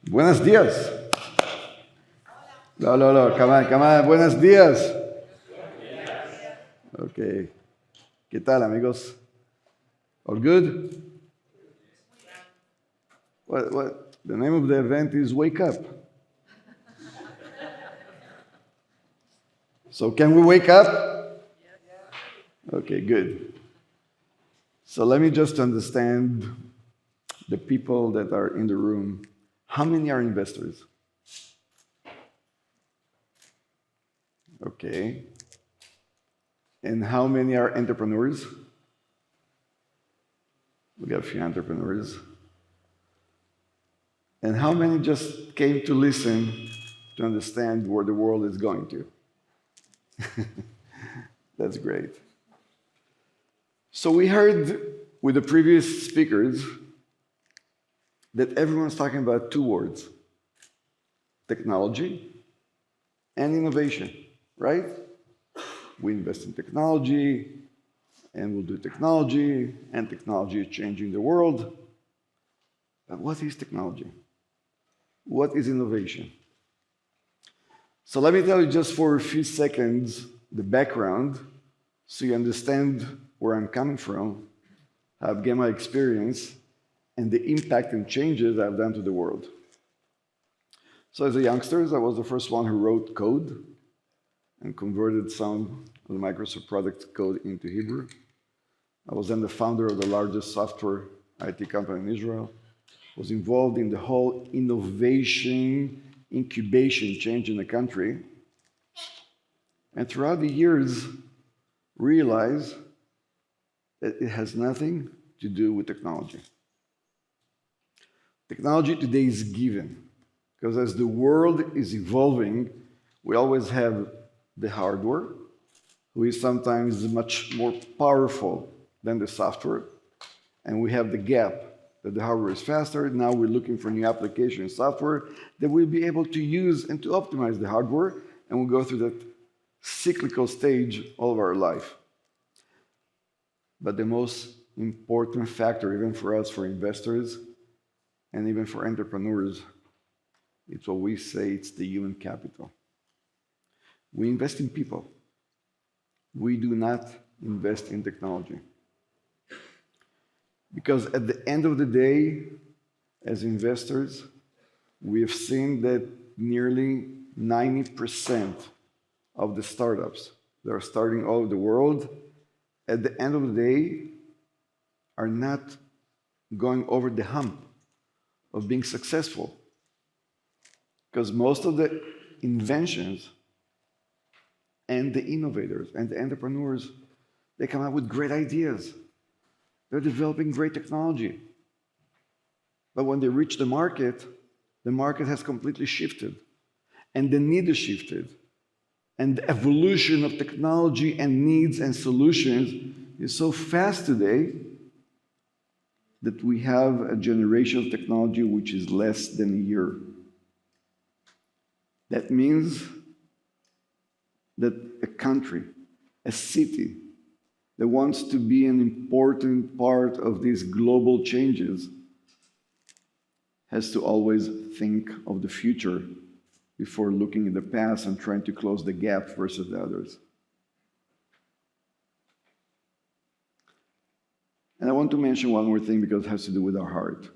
Buenos días. No, come on. Buenos días. Okay. ¿Qué tal, amigos? All good? What? The name of the event is Wake Up. So can we wake up? Okay, good. So let me just understand the people that are in the room. How many are investors? Okay. And how many are entrepreneurs? We got a few entrepreneurs. And how many just came to listen to understand where the world is going to? That's great. So we heard with the previous speakers that everyone's talking about two words: technology and innovation, right? We invest in technology, and we'll do technology, and technology is changing the world. But what is technology? What is innovation? So let me tell you just for a few seconds the background so you understand where I'm coming from, how I've gained my experience, and the impact and changes I've done to the world. So as a youngster, I was the first one who wrote code and converted some of the Microsoft product code into Hebrew. I was then the founder of the largest software IT company in Israel. Was involved in the whole innovation, incubation change in the country. And throughout the years, realized that it has nothing to do with technology. Technology today is given, because as the world is evolving, we always have the hardware, who is sometimes much more powerful than the software, and we have the gap that the hardware is faster. Now we're looking for new application software that we'll be able to use and to optimize the hardware, and we'll go through that cyclical stage all of our life. But the most important factor, even for us, for investors, and even for entrepreneurs, it's what we say, it's the human capital. We invest in people. We do not invest in technology. Because at the end of the day, as investors, we have seen that nearly 90% of the startups that are starting all over the world, at the end of the day, are not going over the hump of being successful. Because most of the inventions and the innovators and the entrepreneurs, they come up with great ideas. They're developing great technology. But when they reach the market has completely shifted. And the need has shifted. And the evolution of technology and needs and solutions is so fast today that we have a generation of technology which is less than a year. That means that a country, a city, that wants to be an important part of these global changes has to always think of the future before looking at the past and trying to close the gap versus the others. And I want to mention one more thing because it has to do with our heart.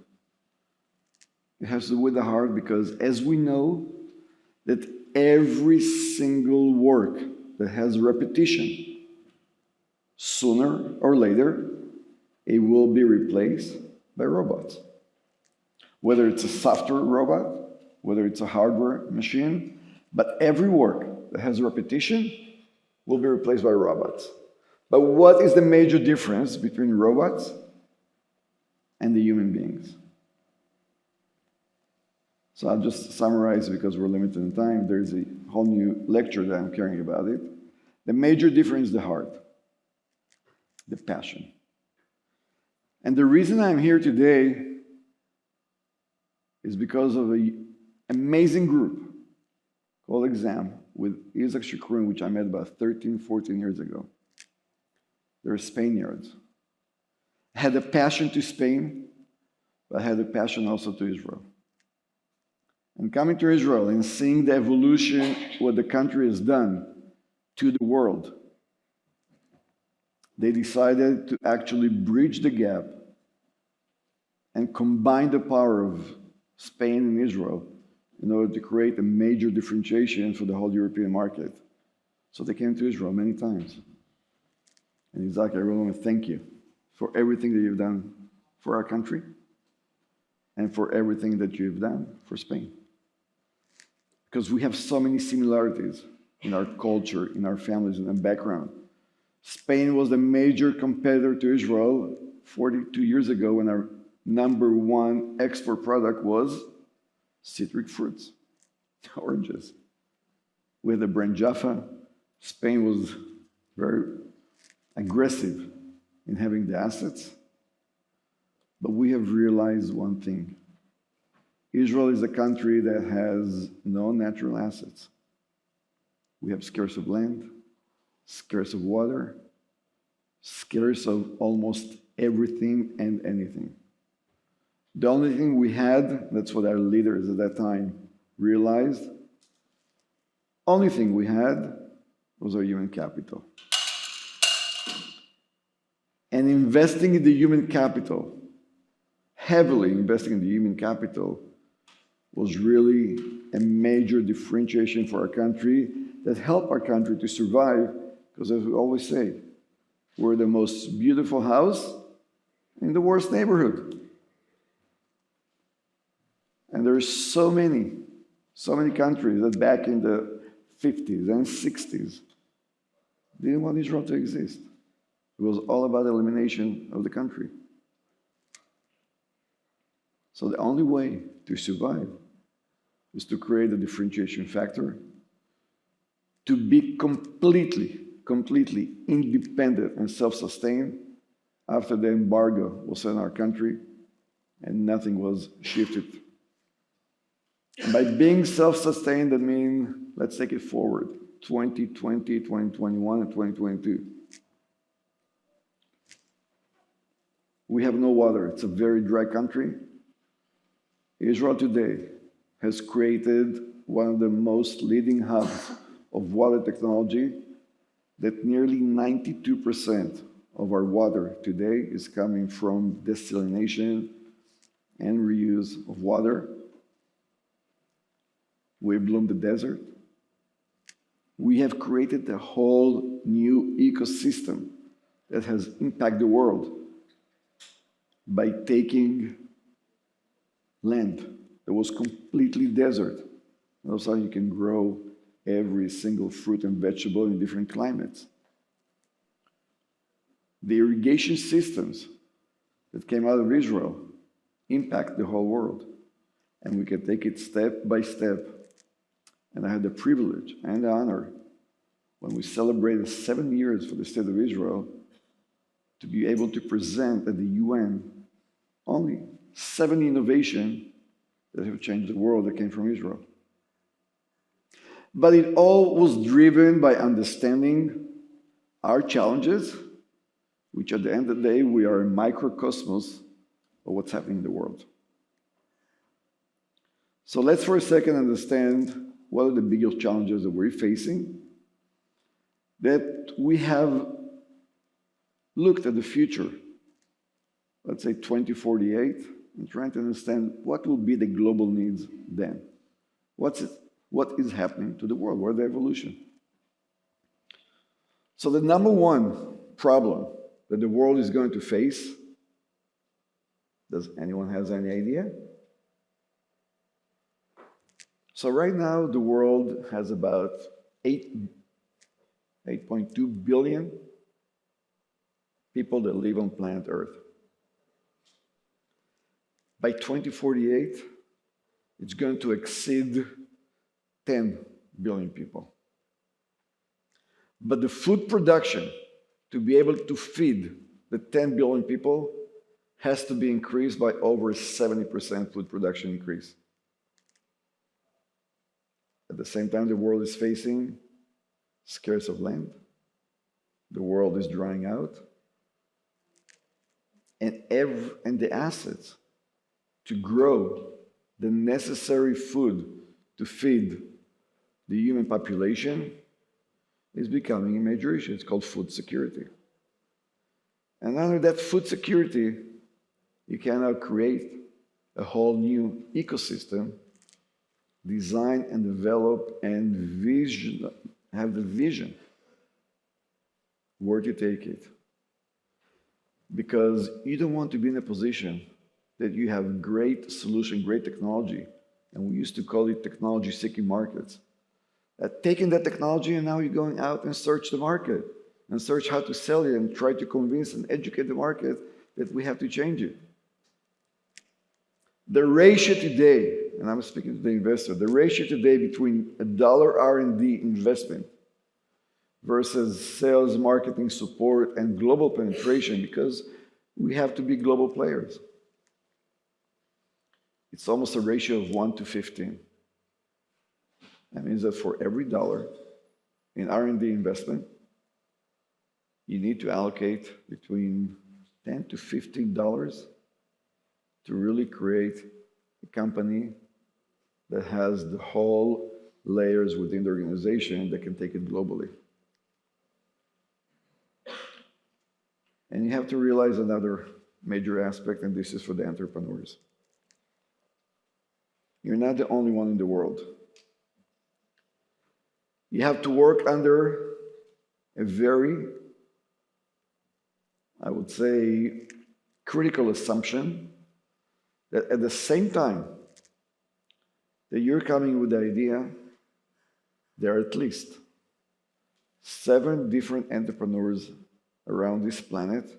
It has to do with the heart because as we know that every single work that has repetition, sooner or later, it will be replaced by robots. Whether it's a software robot, whether it's a hardware machine, but every work that has repetition will be replaced by robots. But what is the major difference between robots and the human beings? So I'll just summarize because we're limited in time. There's a whole new lecture that I'm carrying about it. The major difference is the heart. The passion. And the reason I'm here today is because of an amazing group called Exam with Isaac Shukrin, which I met about 13, 14 years ago. They're Spaniards. I had a passion to Spain, but I had a passion also to Israel. And coming to Israel and seeing the evolution, what the country has done to the world, they decided to actually bridge the gap and combine the power of Spain and Israel in order to create a major differentiation for the whole European market. So they came to Israel many times. And Isaac, I really want to thank you for everything that you've done for our country and for everything that you've done for Spain. Because we have so many similarities in our culture, in our families, and our background. Spain was the major competitor to Israel 42 years ago when our number one export product was citric fruits, oranges. We had the brand Jaffa. Spain was very aggressive in having the assets. But we have realized one thing. Israel is a country that has no natural assets. We have scarce of land, scarce of water, scarce of almost everything and anything. The only thing we had, that's what our leaders at that time realized, only thing we had was our human capital. And investing in the human capital, heavily investing in the human capital, was really a major differentiation for our country that helped our country to survive, because as we always say, we're the most beautiful house in the worst neighborhood. And there are so many countries that back in the 50s and 60s didn't want Israel to exist. It was all about elimination of the country. So the only way to survive is to create a differentiation factor, to be completely independent and self-sustained after the embargo was set on our country and nothing was shifted. And by being self-sustained, that means, let's take it forward, 2020, 2021, and 2022. We have no water. It's a very dry country. Israel today has created one of the most leading hubs of water technology, that nearly 92% of our water today is coming from desalination and reuse of water. We bloom the desert. We have created a whole new ecosystem that has impacted the world by taking land that was completely desert. And all of a sudden you can grow every single fruit and vegetable in different climates. The irrigation systems that came out of Israel impact the whole world. And we can take it step by step. And I had the privilege and the honor, when we celebrated 7 years for the State of Israel, to be able to present at the UN only 7 innovations that have changed the world that came from Israel. But it all was driven by understanding our challenges, which at the end of the day, we are a microcosmos of what's happening in the world. So let's for a second understand what are the biggest challenges that we're facing, that we have looked at the future, let's say 2048, and trying to understand what will be the global needs then. What is happening to the world? What is the evolution? So the number one problem that the world is going to face, does anyone has any idea? So right now, the world has about 8.2 billion people that live on planet Earth. By 2048, it's going to exceed 10 billion people. But the food production to be able to feed the 10 billion people has to be increased by over 70% food production increase. At the same time, the world is facing scarce of land. The world is drying out. And the assets to grow the necessary food to feed the human population is becoming a major issue. It's called food security. And under that food security, you can now create a whole new ecosystem, design and develop and have the vision where to take it. Because you don't want to be in a position that you have great solution, great technology, and we used to call it technology-seeking markets. Taking that technology and now you're going out and search the market and search how to sell it and try to convince and educate the market that we have to change it. The ratio today, and I'm speaking to the investor, the ratio today between $1 R&D investment versus sales, marketing, support, and global penetration, because we have to be global players. It's almost a ratio of 1 to 15. That means that for every dollar in R&D investment, you need to allocate between $10 to $15 to really create a company that has the whole layers within the organization that can take it globally. And you have to realize another major aspect, and this is for the entrepreneurs. You're not the only one in the world. You have to work under a very, I would say, critical assumption that at the same time that you're coming with the idea, there are at least 7 different entrepreneurs around this planet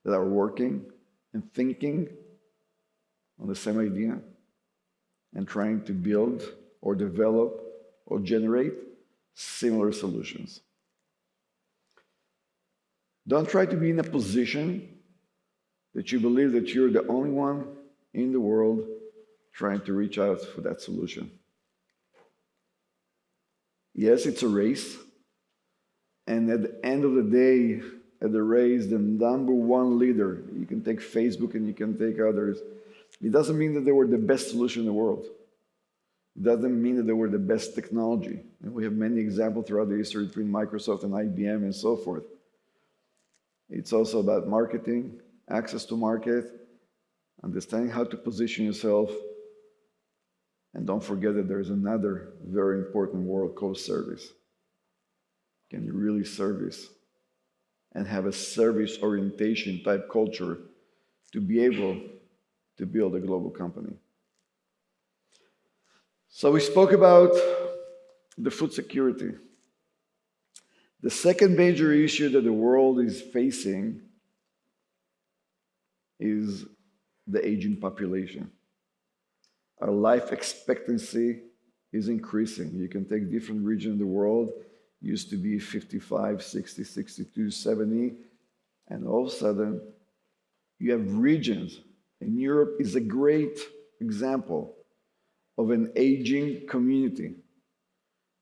that are working and thinking on the same idea and trying to build or develop or generate similar solutions. Don't try to be in a position that you believe that you're the only one in the world trying to reach out for that solution. Yes, it's a race, and at the end of the day, at the race, the number one leader, you can take Facebook and you can take others, it doesn't mean that they were the best solution in the world. It doesn't mean that they were the best technology. And we have many examples throughout the history between Microsoft and IBM and so forth. It's also about marketing, access to market, understanding how to position yourself. And don't forget that there's another very important word called service. Can you really service and have a service orientation type culture to be able to build a global company? So we spoke about the food security. The second major issue that the world is facing is the aging population. Our life expectancy is increasing. You can take different regions in the world, used to be 55, 60, 62, 70, and all of a sudden you have regions, and Europe is a great example of an aging community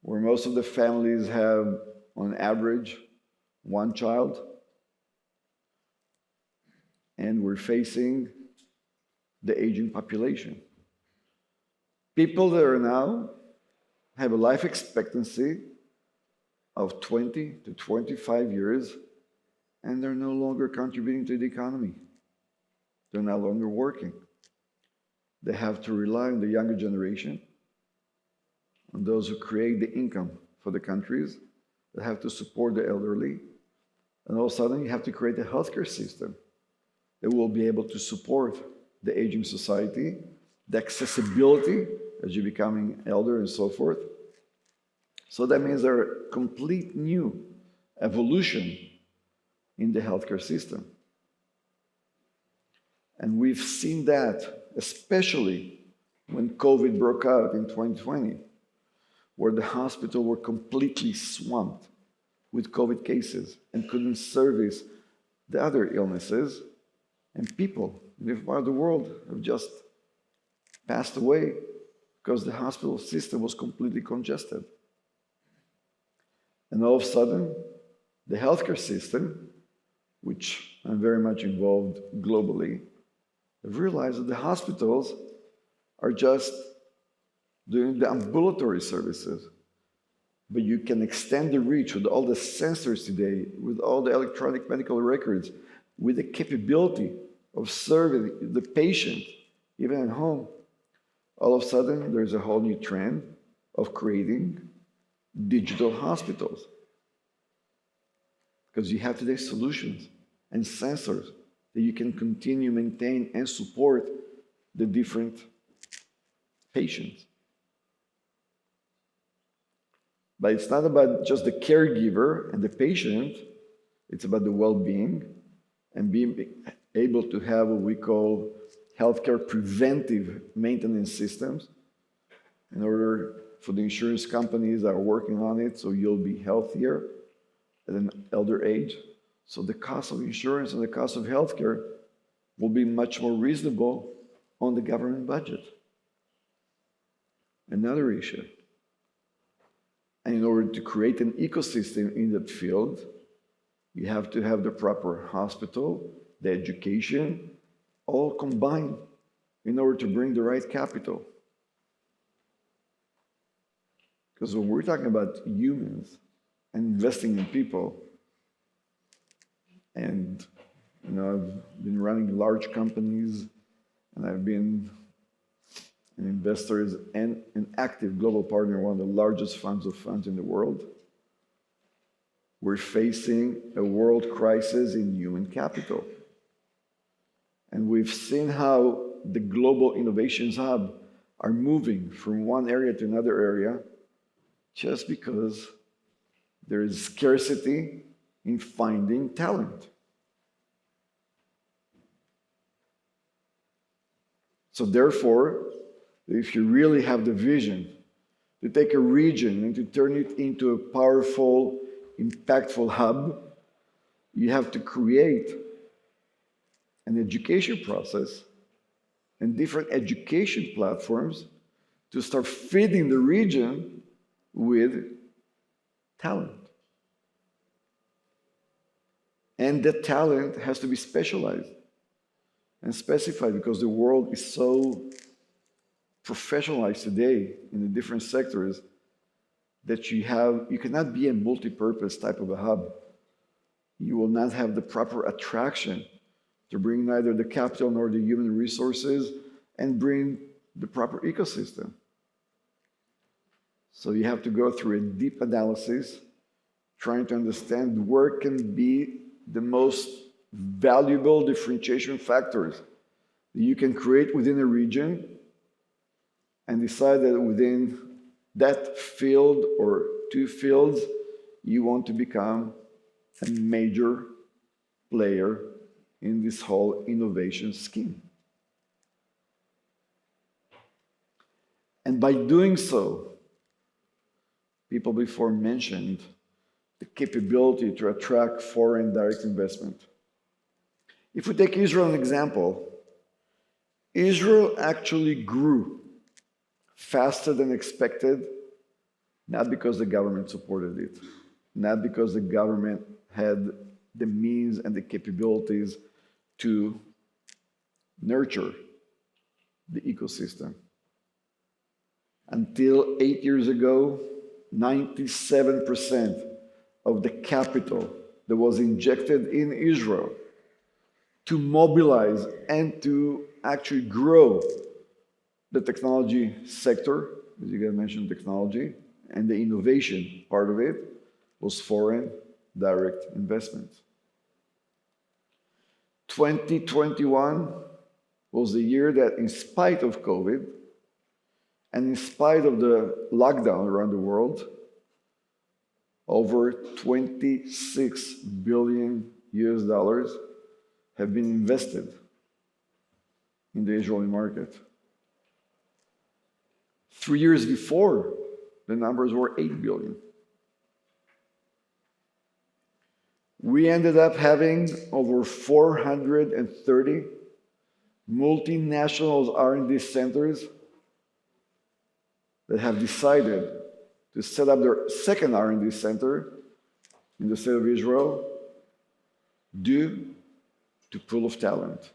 where most of the families have, on average, 1 child, and we're facing the aging population. People that are now have a life expectancy of 20 to 25 years, and they're no longer contributing to the economy. They're no longer working. They have to rely on the younger generation, on those who create the income for the countries, that have to support the elderly. And all of a sudden, you have to create a healthcare system that will be able to support the aging society, the accessibility as you're becoming elder and so forth. So that means there are complete new evolution in the healthcare system. And we've seen that, especially when COVID broke out in 2020, where the hospitals were completely swamped with COVID cases and couldn't service the other illnesses, and people in different parts of the world have just passed away because the hospital system was completely congested. And all of a sudden, the healthcare system, which I'm very much involved globally, have realized that the hospitals are just doing the ambulatory services. But you can extend the reach with all the sensors today, with all the electronic medical records, with the capability of serving the patient, even at home. All of a sudden, there's a whole new trend of creating digital hospitals. Because you have today solutions and sensors that you can continue, maintain, and support the different patients. But it's not about just the caregiver and the patient, it's about the well-being and being able to have what we call healthcare preventive maintenance systems in order for the insurance companies that are working on it so you'll be healthier at an elder age. So the cost of insurance and the cost of healthcare will be much more reasonable on the government budget. Another issue. And in order to create an ecosystem in that field, you have to have the proper hospital, the education, all combined in order to bring the right capital. Because when we're talking about humans and investing in people, and I've been running large companies, and I've been an investor and an active global partner in one of the largest funds of funds in the world. We're facing a world crisis in human capital. And we've seen how the global innovations hub are moving from one area to another area just because there is scarcity in finding talent. So therefore, if you really have the vision to take a region and to turn it into a powerful, impactful hub, you have to create an education process and different education platforms to start feeding the region with talent. And that talent has to be specialized and specified because the world is so professionalized today in the different sectors that you cannot be a multi-purpose type of a hub. You will not have the proper attraction to bring neither the capital nor the human resources and bring the proper ecosystem. So you have to go through a deep analysis, trying to understand where can be the most valuable differentiation factors that you can create within a region and decide that within that field or two fields, you want to become a major player in this whole innovation scheme. And by doing so, people before mentioned the capability to attract foreign direct investment. If we take Israel as an example, Israel actually grew faster than expected, not because the government supported it, not because the government had the means and the capabilities to nurture the ecosystem. Until 8 years ago, 97% of the capital that was injected in Israel to mobilize and to actually grow the technology sector, as you guys mentioned, technology, and the innovation part of it was foreign direct investment. 2021 was the year that, in spite of COVID and in spite of the lockdown around the world, over $26 billion have been invested in the Israeli market. 3 years before, the numbers were 8 billion. We ended up having over 430 multinational R&D centers that have decided to set up their second R&D center in the state of Israel due to pool of talent.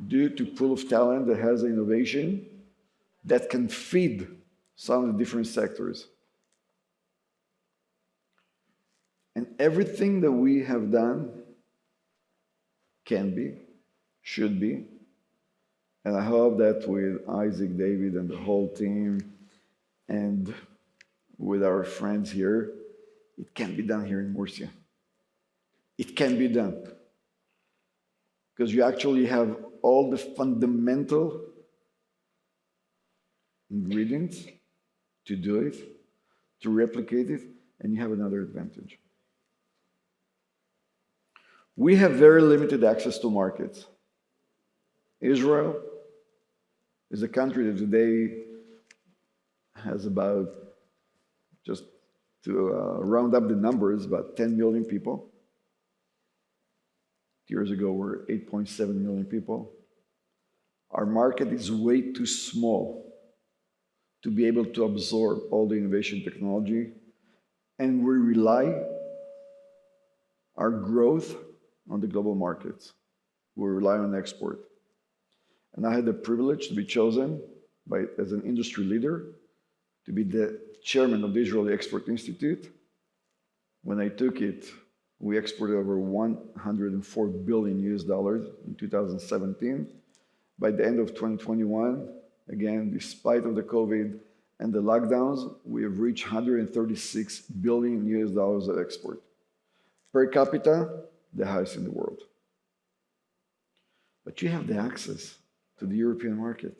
due to pool of talent that has innovation that can feed some of the different sectors. And everything that we have done can be, should be, and I hope that with Isaac, David, and the whole team, and with our friends here, it can be done here in Murcia. It can be done. Because you actually have all the fundamental ingredients to do it, to replicate it, and you have another advantage. We have very limited access to markets. Israel is a country that today has about, just to round up the numbers, about 10 million people. Years ago, we were 8.7 million people. Our market is way too small to be able to absorb all the innovation technology, and we rely our growth on the global markets. We rely on export. And I had the privilege to be chosen as an industry leader to be the chairman of the Israeli Export Institute. When I took it, we exported over 104 billion US dollars in 2017. By the end of 2021, again, despite of the COVID and the lockdowns, we have reached 136 billion US dollars of export. Per capita, the highest in the world. But you have the access to the European market.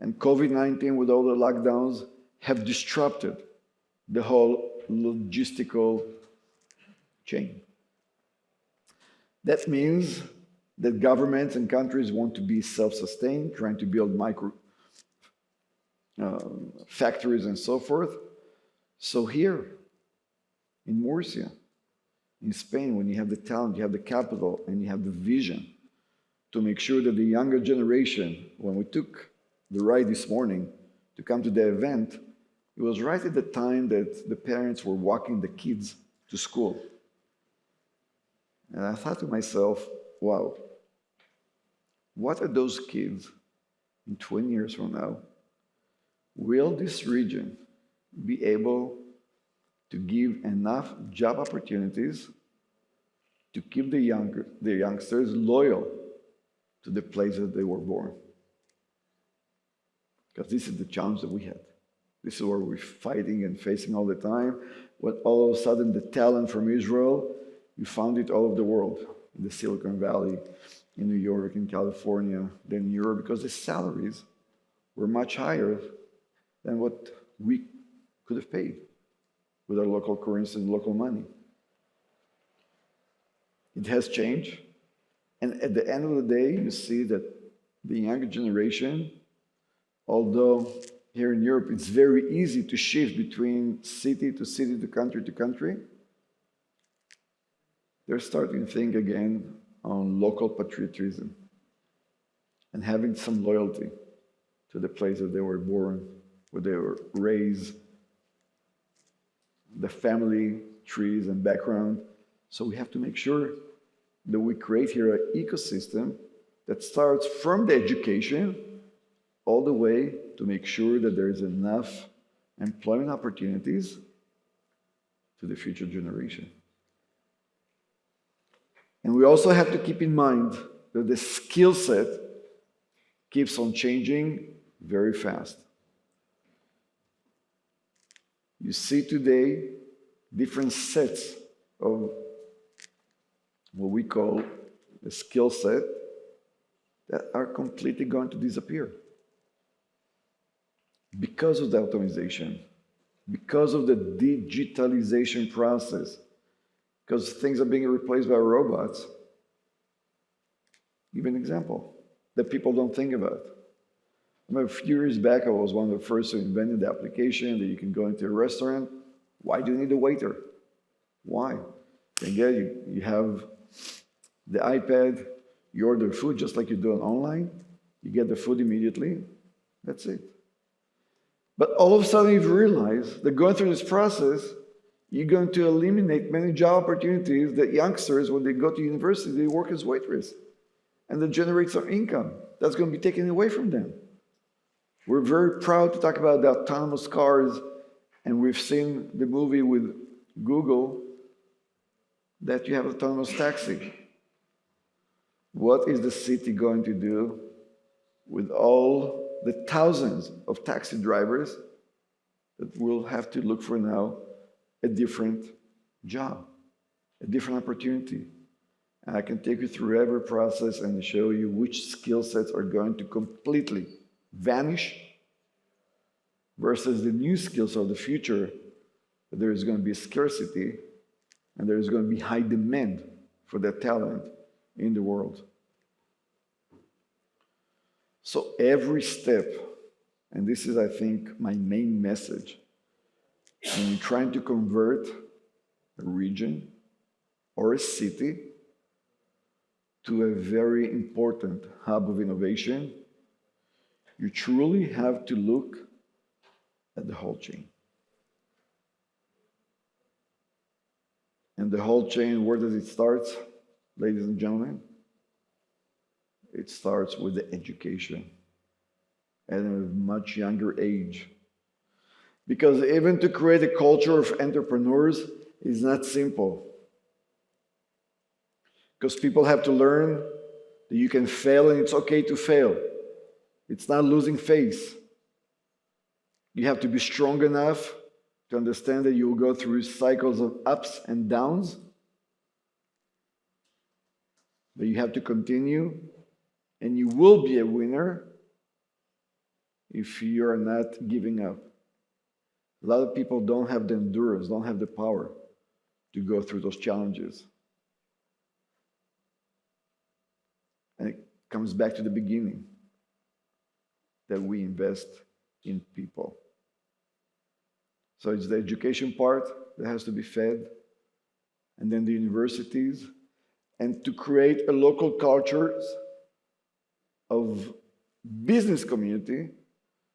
And COVID-19, with all the lockdowns, have disrupted the whole logistical chain. That means that governments and countries want to be self-sustained, trying to build micro factories and so forth. So here, in Murcia, in Spain, when you have the talent, you have the capital, and you have the vision to make sure that the younger generation, when we took the ride this morning to come to the event, it was right at the time that the parents were walking the kids to school. And I thought to myself, wow, what are those kids in 20 years from now? Will this region be able to give enough job opportunities to keep the youngsters loyal to the place that they were born? Because this is the challenge that we had. This is where we're fighting and facing all the time. When all of a sudden the talent from Israel, you found it all over the world, in the Silicon Valley, in New York, in California, then in Europe, because the salaries were much higher than what we could have paid with our local currency and local money. It has changed. And at the end of the day, you see that the younger generation, although here in Europe it's very easy to shift between city to country, they're starting to think again on local patriotism and having some loyalty to the place that they were born, where they were raised, the family trees and background. So we have to make sure that we create here an ecosystem that starts from the education all the way to make sure that there is enough employment opportunities to the future generation. And we also have to keep in mind that the skill set keeps on changing very fast. You see today different sets of what we call the skill set that are completely going to disappear because of the automation, because of the digitalization process, because things are being replaced by robots. Give an example that people don't think about. I remember a few years back, I was one of the first who invented the application that you can go into a restaurant. Why do you need a waiter? Why? Again, you have the iPad, you order food just like you do it online, you get the food immediately, that's it. But all of a sudden you've realized that going through this process, you're going to eliminate many job opportunities that youngsters, when they go to university, they work as waitress. and that generates some income. That's going to be taken away from them. We're very proud to talk about the autonomous cars, and we've seen the movie with Google that you have autonomous taxi. What is the city going to do with all the thousands of taxi drivers that will have to look for now a different job, a different opportunity? And I can take you through every process and show you which skill sets are going to completely vanish versus the new skills of the future. There is going to be a scarcity and there is going to be high demand for that talent in the world. So every step, and this is, I think, my main message, when you're trying to convert a region or a city to a very important hub of innovation, you truly have to look at the whole chain. And the whole chain, where does it start, ladies and gentlemen? It starts with the education at a much younger age. Because even to create a culture of entrepreneurs is not simple. Because people have to learn that you can fail and it's okay to fail. It's not losing face. You have to be strong enough to understand that you will go through cycles of ups and downs. But you have to continue, and you will be a winner if you are not giving up. A lot of people don't have the endurance, don't have the power to go through those challenges. And it comes back to the beginning, that we invest in people. So it's the education part that has to be fed, and then the universities, and to create a local cultures of business community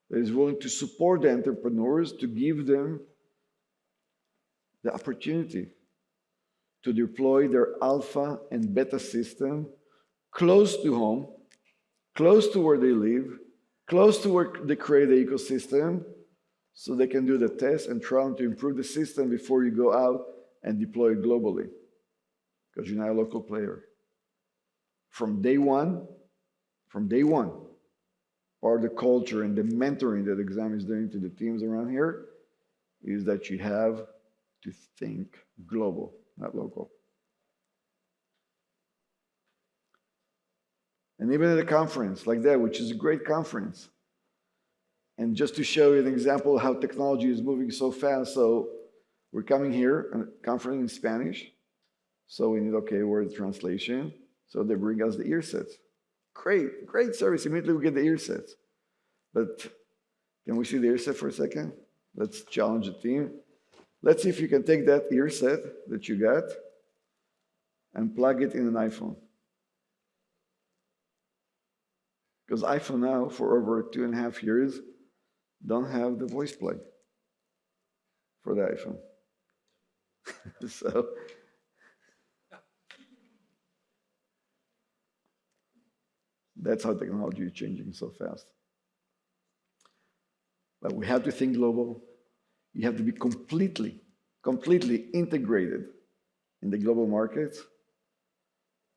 that is willing to support the entrepreneurs, to give them the opportunity to deploy their alpha and beta system close to home, close to where they live, close to where they create the ecosystem, so they can do the test and try to improve the system before you go out and deploy it globally, because you're not a local player. From day one, part of the culture and the mentoring that Exam is doing to the teams around here is that you have to think global, not local. And even at a conference like that, which is a great conference, and just to show you an example of how technology is moving so fast, so we're coming here, a conference in Spanish, so we need, okay, word translation, so they bring us the ear sets. Great service, immediately we get the ear sets. But can we see the ear set for a second? Let's challenge the team. Let's see if you can take that ear set that you got and plug it in an iPhone. Because iPhone now, for over 2.5 years, don't have the voice play for the iPhone. So that's how technology is changing so fast. But we have to think global. You have to be completely integrated in the global markets,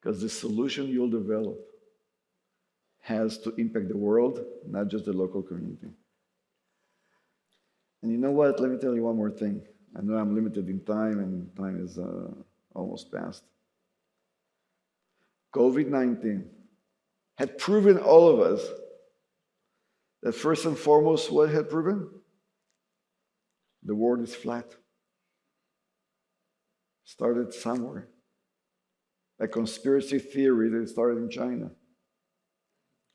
because the solution you'll develop has to impact the world, not just the local community. And you know what? Let me tell you one more thing. I know I'm limited in time, and time is almost past. COVID-19 had proven all of us that first and foremost, what it had proven? The world is flat. Started somewhere. A conspiracy theory that started in China.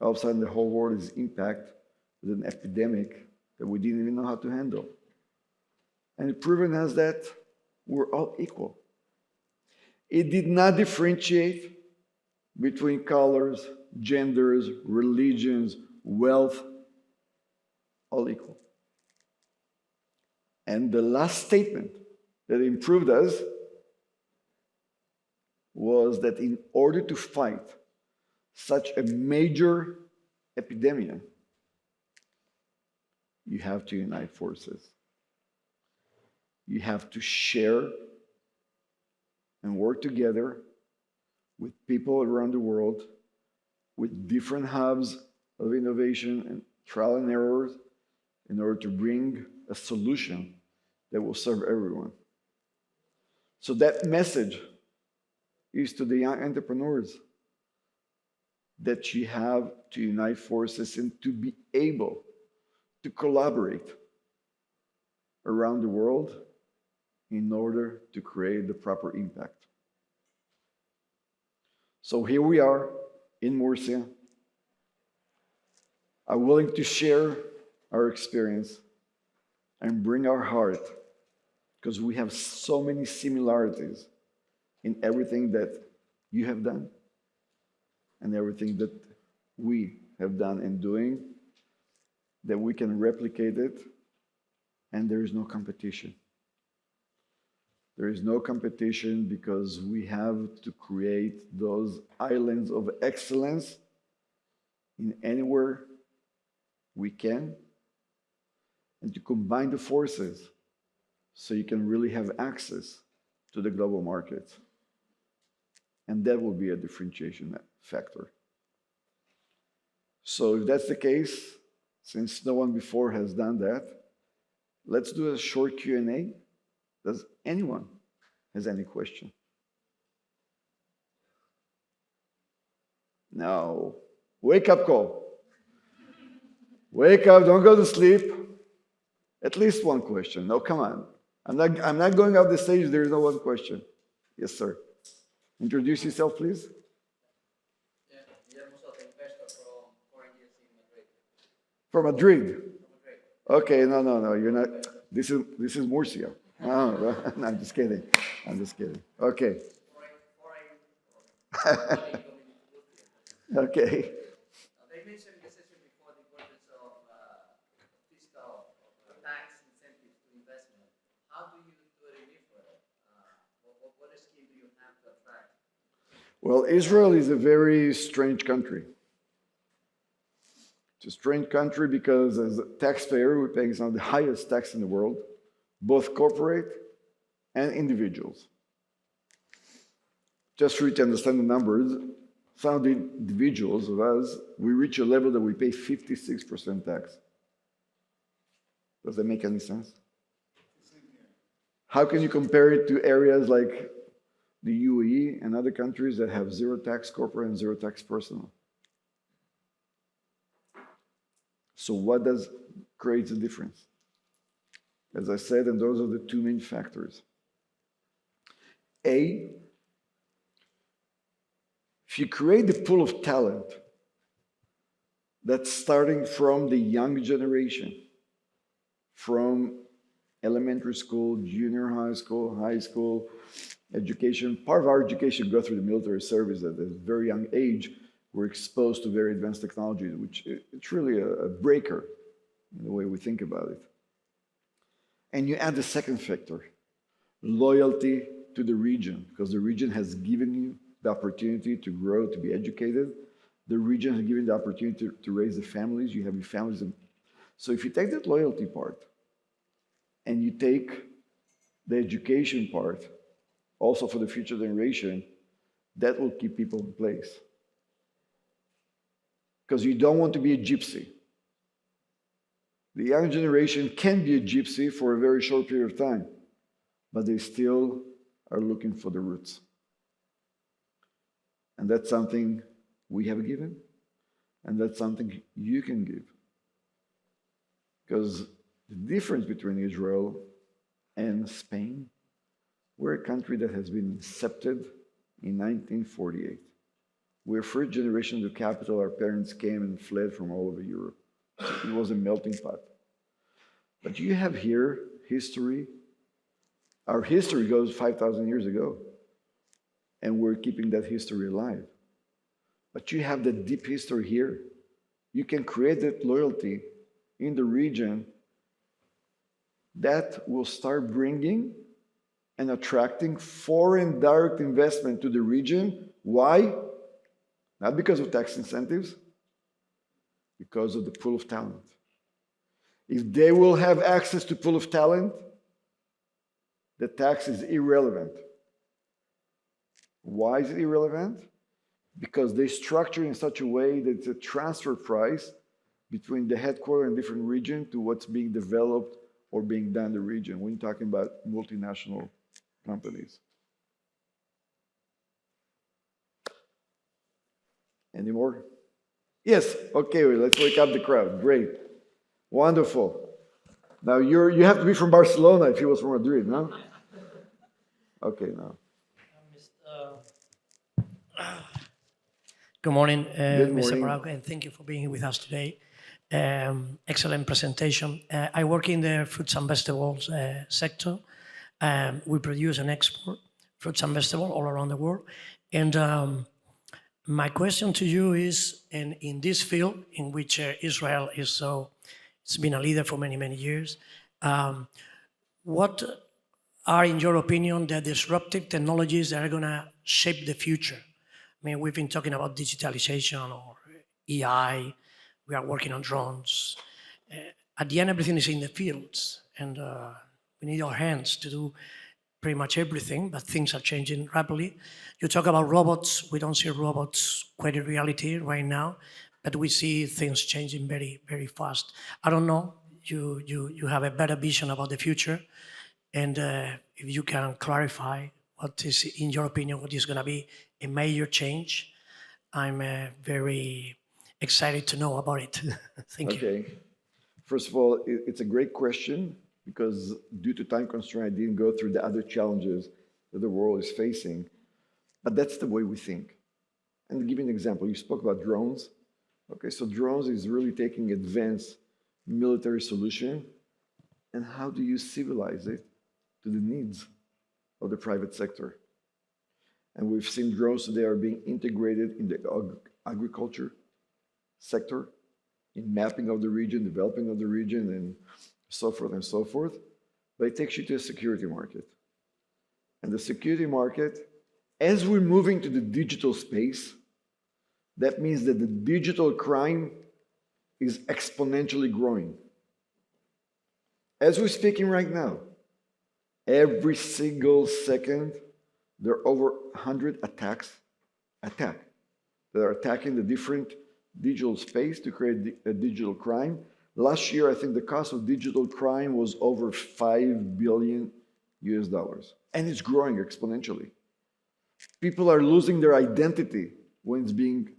All of a sudden, the whole world is impacted with an epidemic that we didn't even know how to handle. And it proven us that we're all equal. It did not differentiate between colors, genders, religions, wealth, all equal. And the last statement that improved us was that in order to fight such a major epidemic, you have to unite forces. You have to share and work together with people around the world, with different hubs of innovation and trial and errors in order to bring a solution that will serve everyone. So that message is to the young entrepreneurs that you have to unite forces and to be able to collaborate around the world in order to create the proper impact. So here we are in Murcia, are willing to share our experience and bring our heart, because we have so many similarities in everything that you have done and everything that we have done and doing, that we can replicate it, and there is no competition. There is no competition because we have to create those islands of excellence in anywhere we can, and to combine the forces so you can really have access to the global markets. And that will be a differentiation factor. So if that's the case, since no one before has done that, let's do a short Q&A. Does anyone has any question? No. Wake up call. Wake up, don't go to sleep. At least one question. No, come on. I'm not going off the stage, there is no one question. Yes, sir. Introduce yourself, please. From Madrid. Okay, no, you're not. This is Murcia. No, I'm just kidding. Okay. Okay. They mentioned in the session before the importance of fiscal tax incentives to investment. How do you do it in Israel? What scheme do you have to attract? Well, Israel is a very strange country. It's a strange country because as a taxpayer, we're paying some of the highest tax in the world, both corporate and individuals. Just for you to understand the numbers, some of the individuals of us, we reach a level that we pay 56% tax. Does that make any sense? How can you compare it to areas like the UAE and other countries that have zero tax corporate and zero tax personal? So what does create the difference? As I said, and those are the two main factors. A, if you create the pool of talent that's starting from the young generation, from elementary school, junior high school, education. Part of our education goes through the military service at a very young age. We're exposed to very advanced technology, which it's really a breaker in the way we think about it. And you add the second factor, loyalty to the region, because the region has given you the opportunity to grow, to be educated. The region has given the opportunity to raise the families. You have your families. So if you take that loyalty part and you take the education part, also for the future generation, that will keep people in place. Because you don't want to be a gypsy. The young generation can be a gypsy for a very short period of time, but they still are looking for the roots. And that's something we have given, and that's something you can give. Because the difference between Israel and Spain, we're a country that has been incepted in 1948. We're first generation of the capital. Our parents came and fled from all over Europe. So it was a melting pot. But you have here history. Our history goes 5,000 years ago, and we're keeping that history alive. But you have the deep history here. You can create that loyalty in the region that will start bringing and attracting foreign direct investment to the region. Why? Not because of tax incentives, because of the pool of talent. If they will have access to pool of talent, the tax is irrelevant. Why is it irrelevant? Because they structure in such a way that it's a transfer price between the headquarters and different region to what's being developed or being done in the region when you're talking about multinational companies. Any more? Yes, okay, let's wake up the crowd. Great. Wonderful. Now you have to be from Barcelona if he was from Madrid, no? Okay, now. Good morning, Good Mr. morning. Baruch, and thank you for being with us today. Excellent presentation. I work in the fruits and vegetables sector. We produce and export fruits and vegetables all around the world. And my question to you is, in this field in which Israel is it's been a leader for many, many years, what are, in your opinion, the disruptive technologies that are going to shape the future? I mean, we've been talking about digitalization or AI. We are working on drones. At the end, everything is in the fields, and we need our hands to do pretty much everything, but things are changing rapidly. You talk about robots. We don't see robots quite in reality right now, but we see things changing very, very fast. I don't know. You have a better vision about the future, and if you can clarify what is, in your opinion, what is going to be a major change, I'm very excited to know about it. Thank you. Okay. First of all, it's a great question because due to time constraint, I didn't go through the other challenges that the world is facing. But that's the way we think. And to give you an example, you spoke about drones. Okay, so drones is really taking advanced military solution, and how do you civilize it to the needs of the private sector? And we've seen drones today are being integrated in the agriculture sector, in mapping of the region, developing of the region, and so forth and so forth. But it takes you to a security market. And the security market, as we're moving to the digital space, that means that the digital crime is exponentially growing. As we're speaking right now, every single second, there are over 100 attacks that are attacking the different digital space to create a digital crime. Last year, I think the cost of digital crime was over $5 billion US, and it's growing exponentially. People are losing their identity when it's being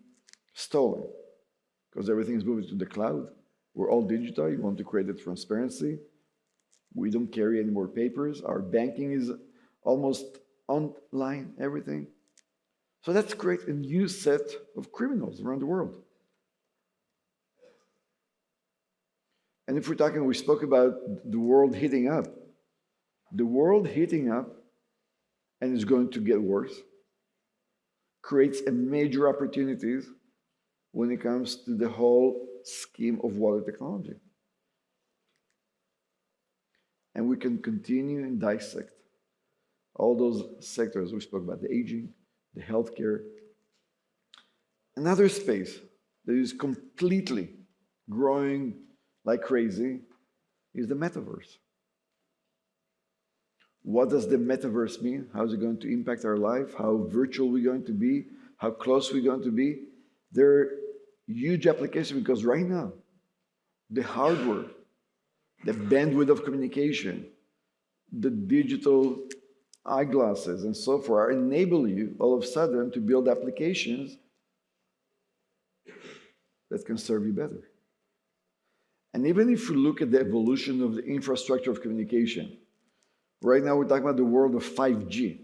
stolen because everything is moving to the cloud. We're all digital. You want to create the transparency. We don't carry any more papers. Our banking is almost online, everything. So that's create a new set of criminals around the world. And if we're talking, we spoke about the world heating up. The world heating up, and it's going to get worse, creates a major opportunities when it comes to the whole scheme of water technology. And we can continue and dissect all those sectors. We spoke about the aging, the healthcare. Another space that is completely growing like crazy is the metaverse. What does the metaverse mean? How is it going to impact our life? How virtual we're going to be? How close we're going to be? There are huge applications because right now, the hardware, the bandwidth of communication, the digital eyeglasses and so forth enable you all of a sudden to build applications that can serve you better. And even if you look at the evolution of the infrastructure of communication, right now we're talking about the world of 5G.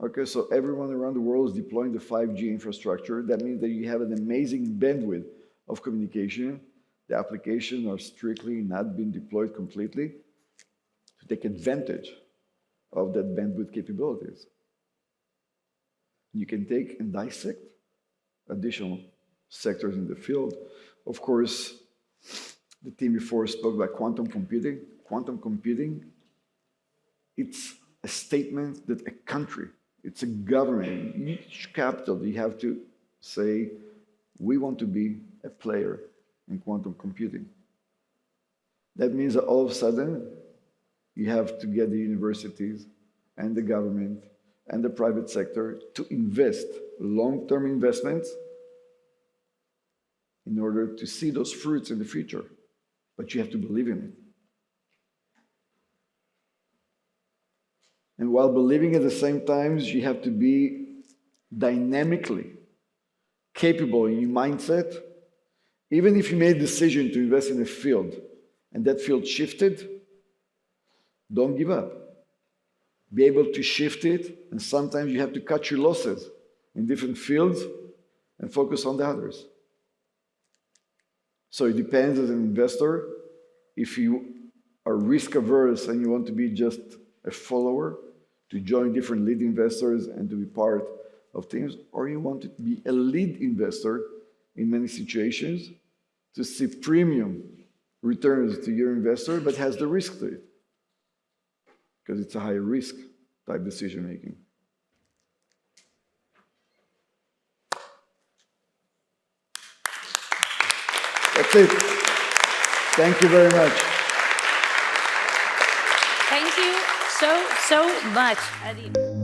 Okay, so everyone around the world is deploying the 5G infrastructure. That means that you have an amazing bandwidth of communication. The applications are strictly not being deployed completely to take advantage of that bandwidth capabilities. You can take and dissect additional sectors in the field. Of course, the team before spoke about quantum computing. Quantum computing, it's a statement that a country, it's a government, each capital, you have to say, we want to be a player in quantum computing. That means that all of a sudden, you have to get the universities and the government and the private sector to invest long-term investments in order to see those fruits in the future. But you have to believe in it. And while believing at the same time, you have to be dynamically capable in your mindset. Even if you made a decision to invest in a field and that field shifted, don't give up. Be able to shift it, and sometimes you have to cut your losses in different fields and focus on the others. So it depends as an investor. If you are risk averse and you want to be just a follower, to join different lead investors and to be part of teams, or you want to be a lead investor in many situations to see premium returns to your investor, but has the risk to it, because it's a high risk type decision making. That's it. Thank you very much. Thank you so much, Adiv.